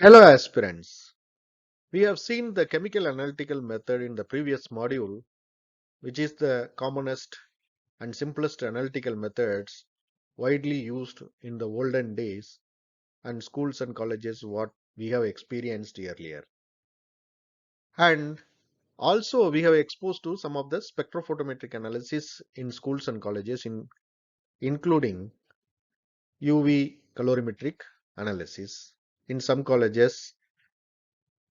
Hello aspirants. We have seen the chemical analytical method in the previous module, which is the commonest and simplest analytical methods widely used in the olden days and schools and colleges what we have experienced earlier. And also we have exposed to some of the spectrophotometric analysis in schools and colleges including UV colorimetric analysis. In some colleges,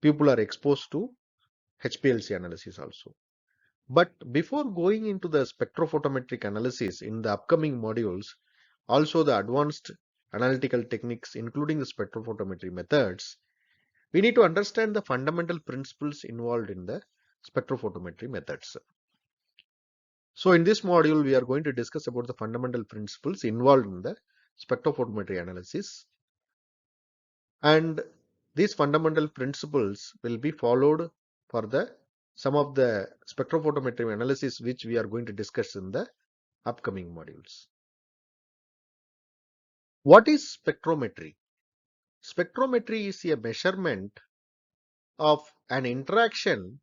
people are exposed to HPLC analysis also. But before going into the spectrophotometric analysis in the upcoming modules, also the advanced analytical techniques, including the spectrophotometry methods, we need to understand the fundamental principles involved in the spectrophotometry methods. So in this module, we are going to discuss about the fundamental principles involved in the spectrophotometry analysis. And these fundamental principles will be followed for the some of the spectrophotometry analysis which we are going to discuss in the upcoming modules. What is spectrometry? Spectrometry is a measurement of an interaction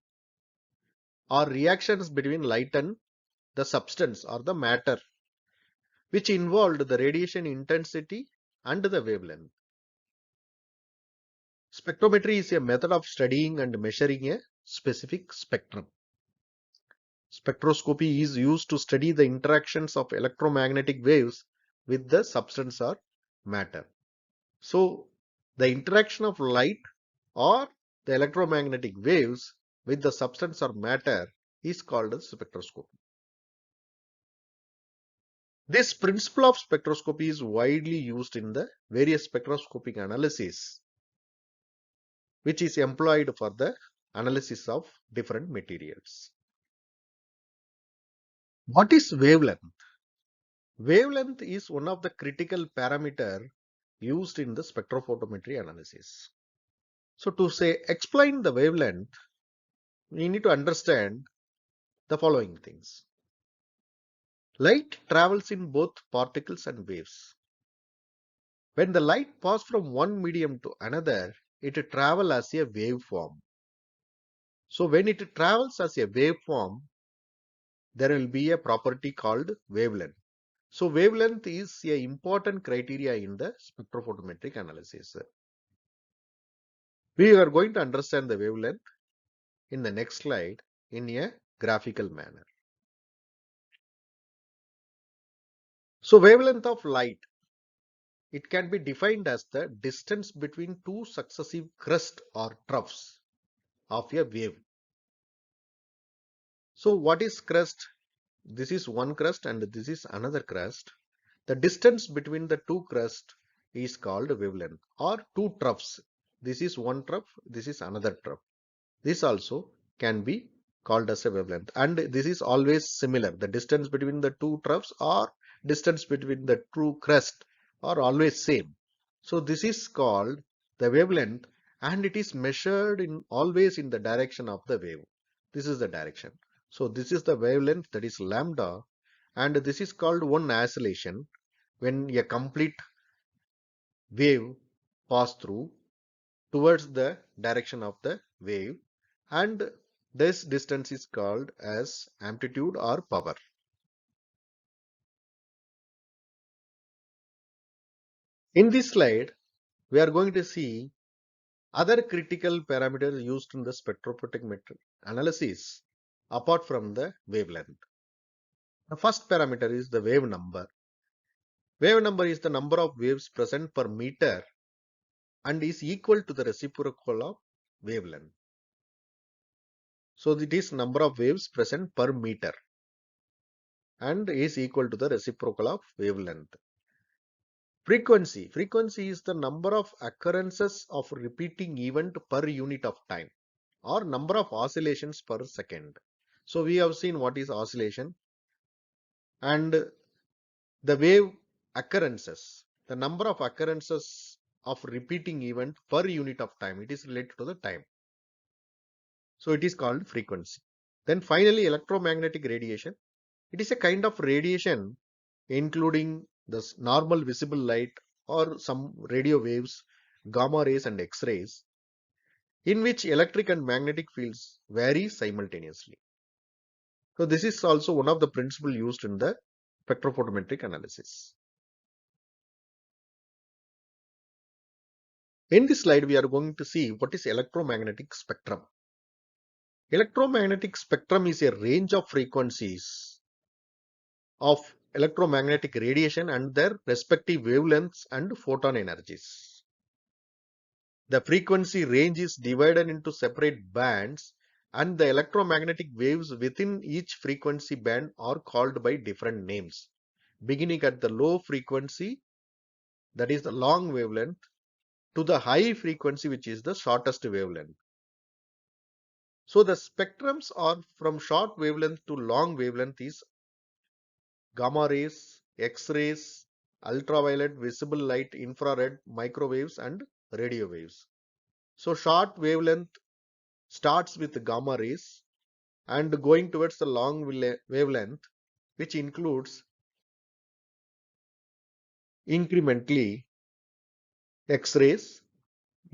or reactions between light and the substance or the matter, which involved the radiation intensity and the wavelength. Spectrometry is a method of studying and measuring a specific spectrum. Spectroscopy is used to study the interactions of electromagnetic waves with the substance or matter. So, the interaction of light or the electromagnetic waves with the substance or matter is called as spectroscopy. This principle of spectroscopy is widely used in the various spectroscopic analysis, which is employed for the analysis of different materials. What is wavelength? Wavelength is one of the critical parameter used in the spectrophotometry analysis. So to say explain the wavelength, we need to understand the following things. Light travels in both particles and waves. When the light passes from one medium to another, it travels as a waveform. So when it travels as a waveform, there will be a property called wavelength. So wavelength is an important criteria in the spectrophotometric analysis. We are going to understand the wavelength in the next slide in a graphical manner. So wavelength of light, it can be defined as the distance between two successive crests or troughs of a wave. So what is crest? This is one crest and this is another crest. The distance between the two crests is called wavelength, or two troughs. This is one trough, this is another trough. This also can be called as a wavelength, and this is always similar. The distance between the two troughs or distance between the two crests are always same. So this is called the wavelength, and it is measured in always in the direction of the wave. This is the direction. So this is the wavelength, that is lambda, and this is called one oscillation when a complete wave pass through towards the direction of the wave, and this distance is called as amplitude or power. In this slide, we are going to see other critical parameters used in the spectrophotometric analysis apart from the wavelength. The first parameter is the wave number. Wave number is the number of waves present per meter and is equal to the reciprocal of wavelength. So it is number of waves present per meter and is equal to the reciprocal of wavelength. Frequency. Frequency is the number of occurrences of repeating event per unit of time or number of oscillations per second. So we have seen what is oscillation, and the wave occurrences, the number of occurrences of repeating event per unit of time, it is related to the time. So it is called frequency. Then finally electromagnetic radiation. It is a kind of radiation including the normal visible light or some radio waves gamma rays and X-rays, in which electric and magnetic fields vary simultaneously. So this is also one of the principles used in the spectrophotometric analysis. In this slide, we are going to see what is electromagnetic spectrum. Electromagnetic spectrum is a range of frequencies of electromagnetic radiation and their respective wavelengths and photon energies. The frequency range is divided into separate bands, and the electromagnetic waves within each frequency band are called by different names, beginning at the low frequency, that is the long wavelength, to the high frequency, which is the shortest wavelength. So the spectrums are from short wavelength to long wavelength is gamma rays, X-rays, ultraviolet, visible light, infrared, microwaves and radio waves. So short wavelength starts with gamma rays and going towards the long wavelength, which includes incrementally X-rays,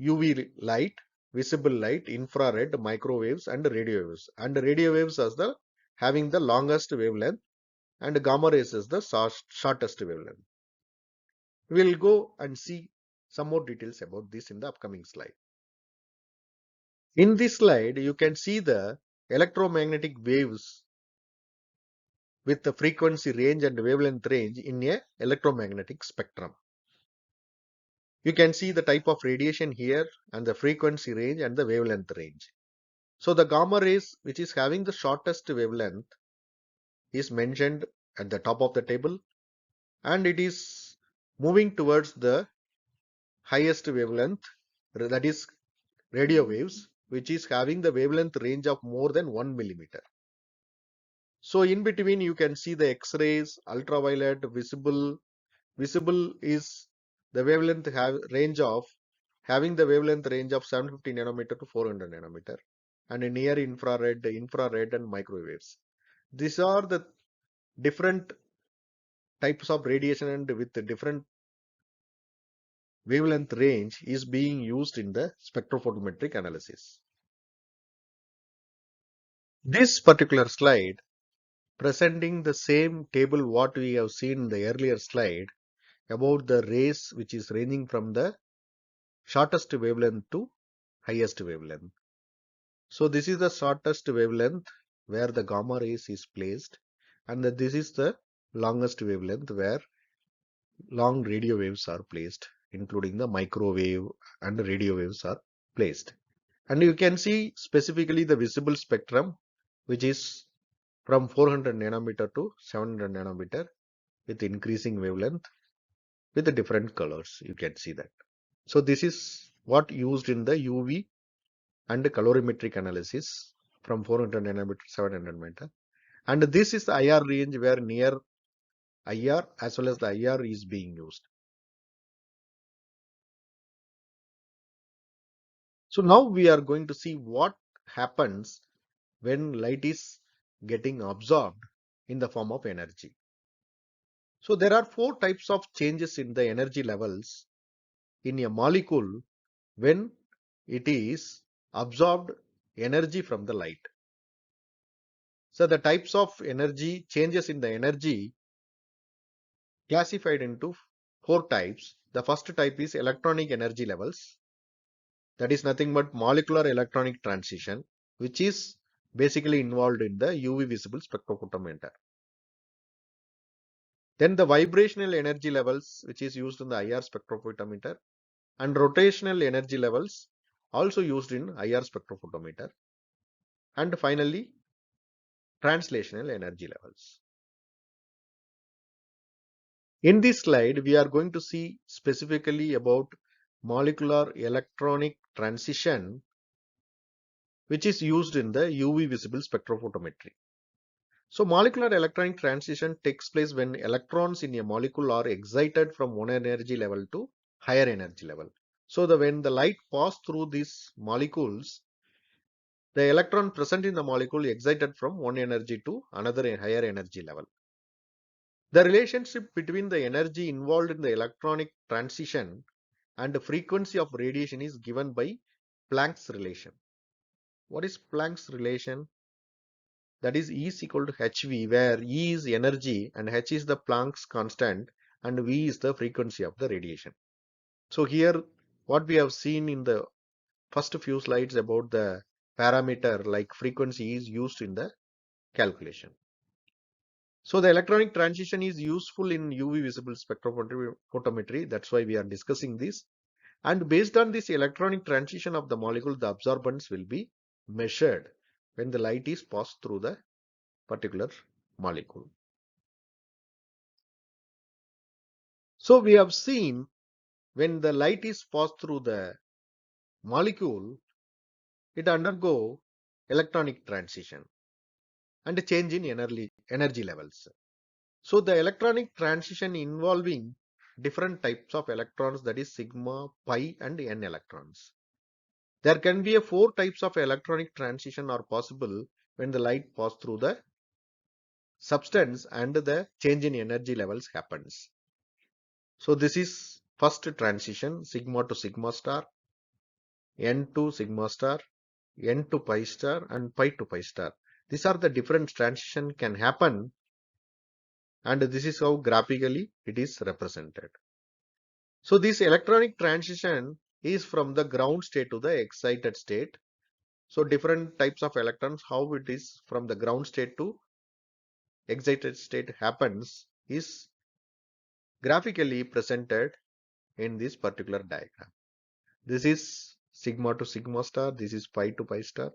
UV light, visible light, infrared, microwaves and radio waves. And radio waves as the having the longest wavelength and gamma rays is the shortest wavelength. We will go and see some more details about this in the upcoming slide. In this slide, you can see the electromagnetic waves with the frequency range and wavelength range in a electromagnetic spectrum. You can see the type of radiation here and the frequency range and the wavelength range. So the gamma rays, which is having the shortest wavelength, is mentioned at the top of the table, and it is moving towards the highest wavelength, that is radio waves, which is having the wavelength range of more than 1 millimeter. So in between you can see the X-rays, ultraviolet, visible. Visible is the wavelength range of having the wavelength range of 750 nanometer to 400 nanometer, and near infrared, infrared and microwaves. These are the different types of radiation, and with the different wavelength range is being used in the spectrophotometric analysis. This particular slide presenting the same table what we have seen in the earlier slide about the rays which is ranging from the shortest wavelength to highest wavelength. So this is the shortest wavelength where the gamma rays is placed, and this is the longest wavelength where long radio waves are placed, including the microwave and radio waves are placed. And you can see specifically the visible spectrum, which is from 400 nanometer to 700 nanometer with increasing wavelength with the different colors. You can see that. So this is what used in the UV and colorimetric analysis from 400 nanometer to 700 nanometer. And this is the IR range where near IR as well as the IR is being used. So now we are going to see what happens when light is getting absorbed in the form of energy. So there are four types of changes in the energy levels in a molecule when it is absorbed energy from the light. So the types of energy changes in the energy classified into four types. The first type is electronic energy levels. That is nothing but molecular electronic transition, which is basically involved in the UV visible spectrophotometer. Then the vibrational energy levels, which is used in the IR spectrophotometer, and rotational energy levels also used in IR spectrophotometer. And finally, translational energy levels. In this slide, we are going to see specifically about molecular electronic transition, which is used in the UV visible spectrophotometry. So molecular electronic transition takes place when electrons in a molecule are excited from one energy level to higher energy level. So when the light passes through these molecules, the electron present in the molecule excited from one energy to another higher energy level. The relationship between the energy involved in the electronic transition and the frequency of radiation is given by Planck's relation. What is Planck's relation? That is E is equal to hv, where E is energy and h is the Planck's constant and v is the frequency of the radiation. So here what we have seen in the first few slides about the parameter like frequency is used in the calculation. So the electronic transition is useful in UV visible spectrophotometry. That's why we are discussing this. And based on this electronic transition of the molecule, the absorbance will be measured when the light is passed through the particular molecule. So we have seen when the light is passed through the molecule, it undergo electronic transition and a change in energy levels. So the electronic transition involving different types of electrons, that is sigma, pi and n electrons. There can be a 4 types of electronic transition are possible when the light passes through the substance and the change in energy levels happens. So this is first transition, sigma to sigma star, n to sigma star, n to pi star and pi to pi star. These are the different transition can happen, and this is how graphically it is represented. So this electronic transition is from the ground state to the excited state. So different types of electrons, how it is from the ground state to excited state happens is graphically presented in this particular diagram. This is sigma to sigma star, this is pi to pi star,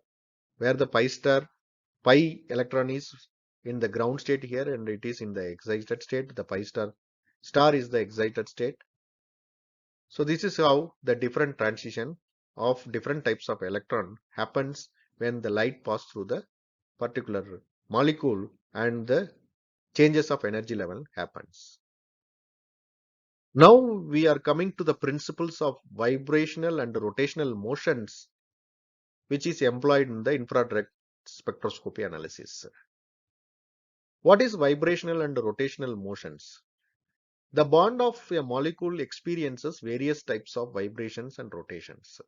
where the pi electron is in the ground state here and it is in the excited state. The pi star is the excited state. So this is how the different transition of different types of electron happens when the light passes through the particular molecule and the changes of energy level happens. Now we are coming to the principles of vibrational and rotational motions which is employed in the infrared spectroscopy analysis. What is vibrational and rotational motions? The bond of a molecule experiences various types of vibrations and rotations.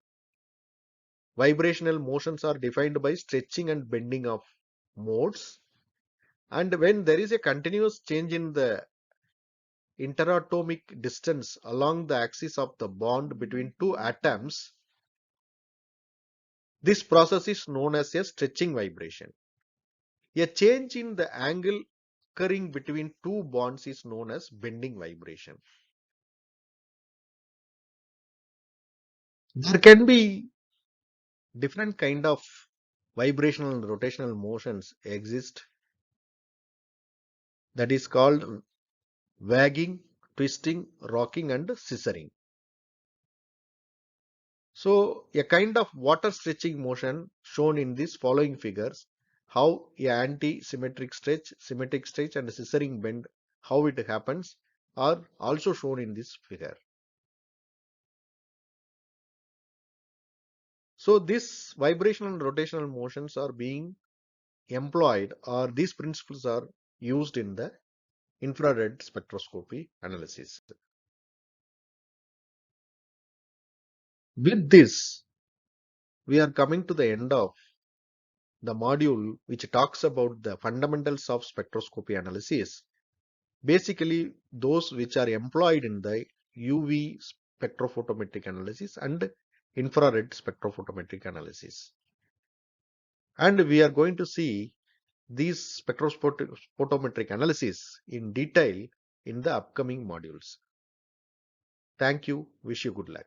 Vibrational motions are defined by stretching and bending of modes, and when there is a continuous change in the interatomic distance along the axis of the bond between two atoms, this process is known as a stretching vibration. A change in the angle occurring between two bonds is known as bending vibration. There can be different kind of vibrational and rotational motions exist, that is called wagging, twisting, rocking and scissoring. So a kind of water stretching motion shown in these following figures, how a anti-symmetric stretch, symmetric stretch and scissoring bend, how it happens are also shown in this figure. So this vibrational and rotational motions are being employed, or these principles are used in the infrared spectroscopy analysis. With this, we are coming to the end of the module which talks about the fundamentals of spectroscopy analysis, basically those which are employed in the UV spectrophotometric analysis and infrared spectrophotometric analysis. And we are going to see these spectrophotometric analysis in detail in the upcoming modules. Thank you. Wish you good luck.